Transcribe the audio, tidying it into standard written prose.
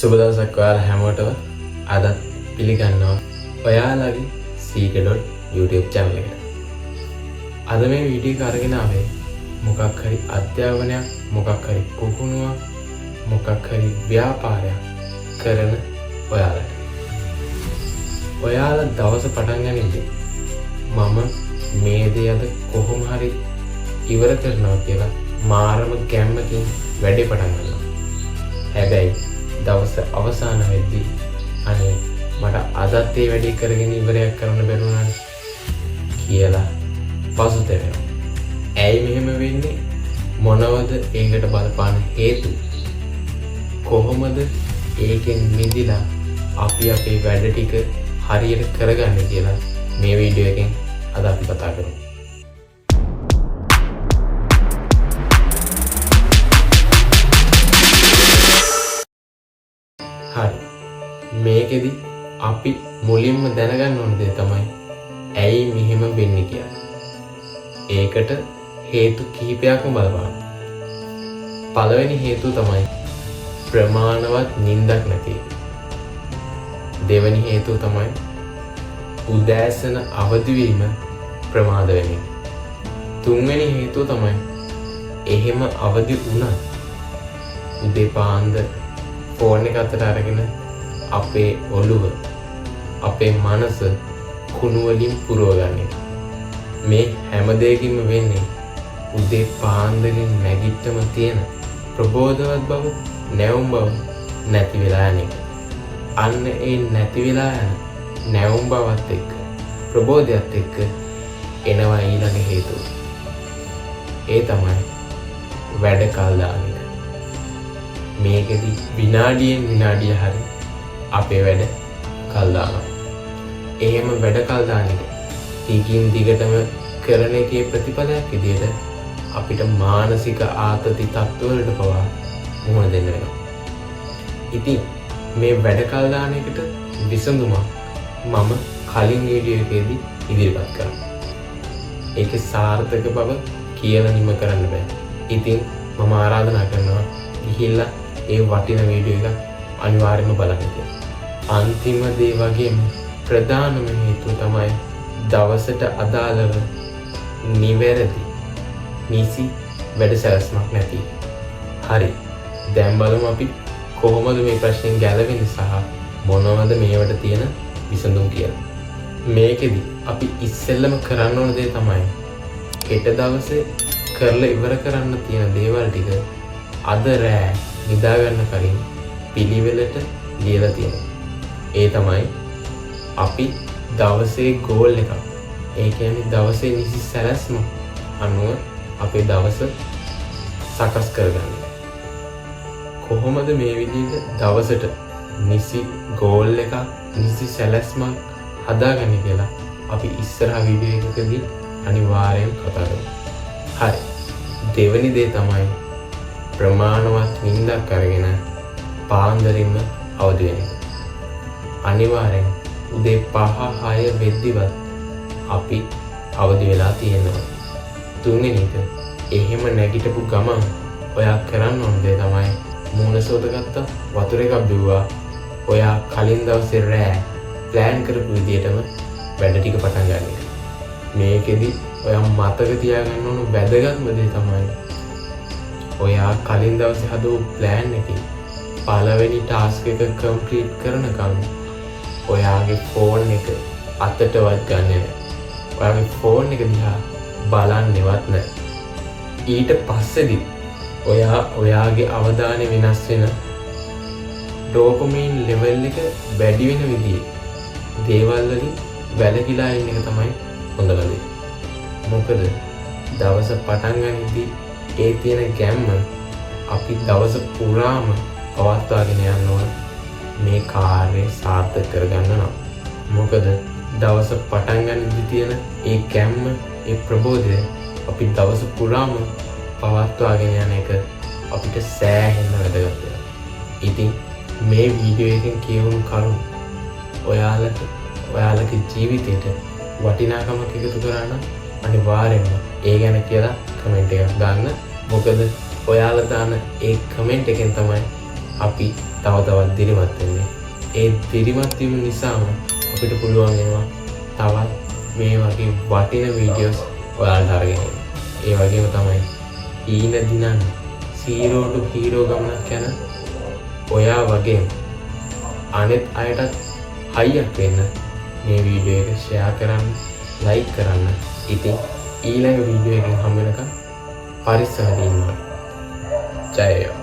සුබ දවසක් ඔයාලා හැමෝටම අද පිළිගන්නවා ඔයාලගේ CK.dot YouTube channel එකට. අද මේ වීඩියෝ එක අරගෙන ආවේ මොකක් හරි අධ්‍යාපනයක්, මොකක් හරි පුහුණුවක්, මොකක් හරි ව්‍යාපාරයක් කරන ඔයාලට. ඔයාලා දවස පටන් ගනිද්දී මම මේ දේ අද කොහොම හරි ඉවර කරනවා කියලා මාරම ගැම්මකින් වැඩේ පටන් ගන්නවා. හැබැයි දවස අවසාන වෙද්දී අනේ මට අදත් ඒ වැඩේ කරගෙන ඉවරයක් කරන්න බැරුණානේ කියලා පසුතැවෙනවා. ඇයි මෙහෙම වෙන්නේ? මොනවද ඒකට බලපාන හේතු? කොහොමද ඒකෙන් මිදිලා අපි අපේ වැඩ ටික හරියට කරගන්නේ කියලා මේ වීඩියෝ එකෙන් අද අපි කතා කරමු. හරි, මේකෙදි අපි මුලින්ම දැනගන්න ඕන දේ තමයි ඇයි මෙහෙම වෙන්නේ කියලා. ඒකට හේතු කිහිපයක්ම බලපාන. පළවෙනි හේතුව තමයි ප්‍රමාණවත් නිින්දක් නැති එක. දෙවෙනි හේතුව තමයි උදෑසන අවදි වීම ප්‍රමාද වෙන එක. තුන්වෙනි හේතුව තමයි එහෙම අවදි වුණත් උදේ පාන්දර ෆෝන් එක අතට අරගෙන අපේ ඔළුව, අපේ මනස කුණු වලින් පුරව ගන්න එක. මේ හැම දෙයකින්ම වෙන්නේ උදේ පාන්දරින් නැගිට්ටම තියෙන ප්‍රබෝධවත් බව, නැවුම් බව නැති වෙලා යන එක. අන්න ඒ නැති වෙලා යන නැවුම් බවත් එක්ක, ප්‍රබෝධයත් එක්ක එනවා ඊළඟ හේතුව. ඒ තමයි වැඩ කල් දාන එක. මේකෙදි විනාඩියෙන් විනාඩිය හරි අපේ වැඩ කල් දානවා. එහෙම වැඩ කල් දාන එක දිගින් දිගටම කරන එකේ ප්‍රතිඵලයක් විදිහට අපිට මානසික ආතති තත්ත්වවලට පවා මුහුණ දෙන්න වෙනවා. ඉතින් මේ වැඩ කල් දාන එකට විසඳුමක් මම කලින් වීඩියෝ එකේදී ඉදිරිපත් කරා. ඒකේ සාර්ථක බව කියලා නිම කරන්න බෑ. ඉතින් මම ආරාධනා කරනවා ගිහිල්ලා ඒ වටින වීඩියෝ එක අනිවාර්යයෙන්ම බලන්න කියලා. අන්තිම දේ වගේම ප්‍රධානම හේතුව තමයි දවසට අදාළව නිවැරදි නිසි වැඩ සැලැස්මක් නැති. හරි, දැන් බලමු අපි කොහොමද මේ ප්‍රශ්නෙන් ගැලවෙන්නේ සහ මොනවද මේවට තියෙන විසඳුම් කියලා. මේකෙදි අපි ඉස්සෙල්ලම කරන්න ඕන දේ තමයි හෙට දවසේ කරලා ඉවර කරන්න තියෙන දේවල් ටික අද රෑ නිදා ගන්න කලින් පිළිවෙලට ලියලා තියෙනවා. ඒ තමයි අපි දවසේ ගෝල් එකක්, ඒ කියන්නේ දවසේ නිසි සැලැස්ම අනුව අපේ දවස සකස් කරගන්න. කොහොමද මේ විදිහට දවසට නිසි ගෝල් එකක්, නිසි සැලැස්මක් හදාගන්නේ කියලා අපි ඉස්සරහා වීඩියෝ එකකදී අනිවාර්යෙන් කතා කරමු. හරි, දෙවෙනි දේ තමයි ප්‍රමාණවත් නිින්දක් අරගෙන පාන්දරින්ම අවදි වෙන එක. අනිවාර්යෙන් උදේ 5-6 වෙද්දිවත් අපි අවදි වෙලා තියෙනවා. තුන්වෙනි එක, එහෙම නැගිටපු ගමන් ඔයා කරන්න ඕන දේ තමයි මූණ සෝදගත්ත වතුර එකක් බිව්වා. ඔයා කලින් දවසේ රෑ ප්ලෑන් කරපු විදිහටම වැඩ ටික පටන් ගන්න එක. මේකෙදි ඔයා මතක තියාගන්න ඕන වැදගත්ම දේ තමයි ඔයා කලින් දවසේ හදපු ප්ලෑන් එකේ පළවෙනි ටාස්ක් එක කම්ප්ලීට් කරනකම් ඔයාගේ ෆෝන් එක අතටවත් ගන්න නැහැ. ඔයාගේ ෆෝන් එක දිහා බලන්නේවත් නැහැ. ඊට පස්සේදී ඔයා ඔයාගේ අවධානය වෙනස් වෙන ඩෝපමීන් ලෙවල් එක වැඩි වෙන විදිහේ දේවල් වලින් වැළකීලා ඉන්න එක තමයි හොඳම දේ. මොකද දවස පටන් ගනිද්දී ඒ තියෙන ගැම්ම අපි දවස පුරාම පවත්වාගෙන යන්න ඕන මේ කාර්යය සාර්ථක කරගන්න නම්. මොකද දවස පටන් ගනිද්දී තියෙන ඒ ගැම්ම, ඒ ප්‍රබෝධය අපි දවස පුරාම පවත්වාගෙන යන එක අපිට සෑහෙන්න වැදගත් වෙනවා. ඉතින් මේ වීඩියෝ එකෙන් කියවුණු කරුණු ඔයාලගේ ජීවිතයට වටිනාකමක් එකතු කරා නම් අනිවාර්යෙන්ම ඒ ගැන කියලා කමෙන්ට් එකක් දාන්න. මොකද ඔයාලා දාන ඒ කමෙන්ට් එකෙන් තමයි අපි තව තවත් දිරිමත් වෙන්නේ. ඒ දිරිමත් වීම නිසාම අපිට පුළුවන් වෙනවා තවත් මේ වගේ වටින වීඩියෝස් ඔයාලට අරගෙන එන්න. ඒ වගේම තමයි ඊන දිනන් 0 to hero ගමනක් යන ඔයා වගේ අනෙත් අයටත් හයියක් වෙන්න මේ වීඩියෝ එක ෂෙයා කරන්න, ලයික් කරන්න. ඉතින් ඊළඟ වීඩියෝ එකකින් හම්බ වෙනකම් පරිස්සමෙන් ඉන්න. ජය වේවා.